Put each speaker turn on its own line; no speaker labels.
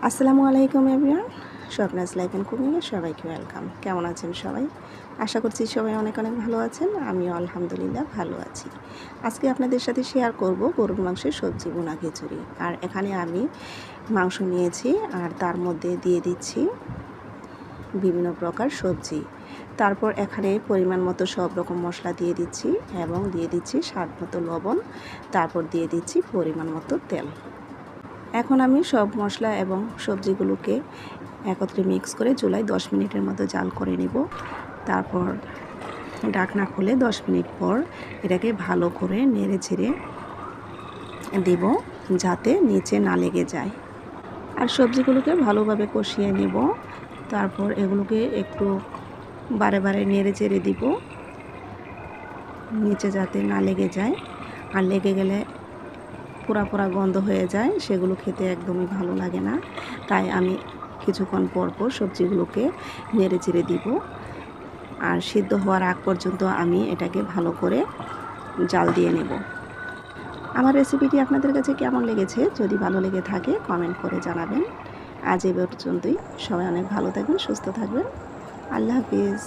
আসসালামু আলাইকুম everyone, স্বপ্নাস life and কুকিংয়ে সবাইকে ওয়েলকাম। কেমন আছেন সবাই? আশা করছি সবাই অনেক অনেক ভালো আছেন। আমিও আলহামদুলিল্লাহ ভালো আছি। আজকে আপনাদের সাথে শেয়ার করব গরুর মাংসের সবজি বোনা খিচুড়ি। আর এখানে আমি মাংস নিয়েছি আর তার মধ্যে দিয়ে দিচ্ছি বিভিন্ন প্রকার সবজি। তারপর এখানে পরিমাণ মতো সব রকম মশলা দিয়ে দিচ্ছি এবং দিয়ে দিচ্ছি স্বাদ মতো লবণ। তারপর দিয়ে দিচ্ছি পরিমাণ মতো তেল। এখন আমি সব মশলা এবং সবজিগুলোকে একত্রে মিক্স করে চুলায় 10 মিনিটের মতো জাল করে নেব। তারপর ঢাকনা খুলে 10 মিনিট পর এটাকে ভালো করে নেড়ে ছেড়ে দেব যাতে নিচে না লেগে যায়। আর সবজিগুলোকে ভালোভাবে কষিয়ে নেব। তারপর এগুলোকে একটু বারে বারে নেড়ে চেড়ে দিব নিচে যাতে না লেগে যায়। আর লেগে গেলে পোড়া পোড়া গন্ধ হয়ে যায়, সেগুলো খেতে একদমই ভালো লাগে না। তাই আমি কিছুক্ষণ পর পর সবজিগুলোকে নেড়ে চেড়ে দিব। আর সিদ্ধ হওয়ার আগ পর্যন্ত আমি এটাকে ভালো করে জাল দিয়ে নেব। আমার রেসিপিটি আপনাদের কাছে কেমন লেগেছে যদি ভালো লেগে থাকে কমেন্ট করে জানাবেন। আজ এই পর্যন্তই। সবাই অনেক ভালো থাকবেন, সুস্থ থাকবেন। আল্লাহ হাফিজ।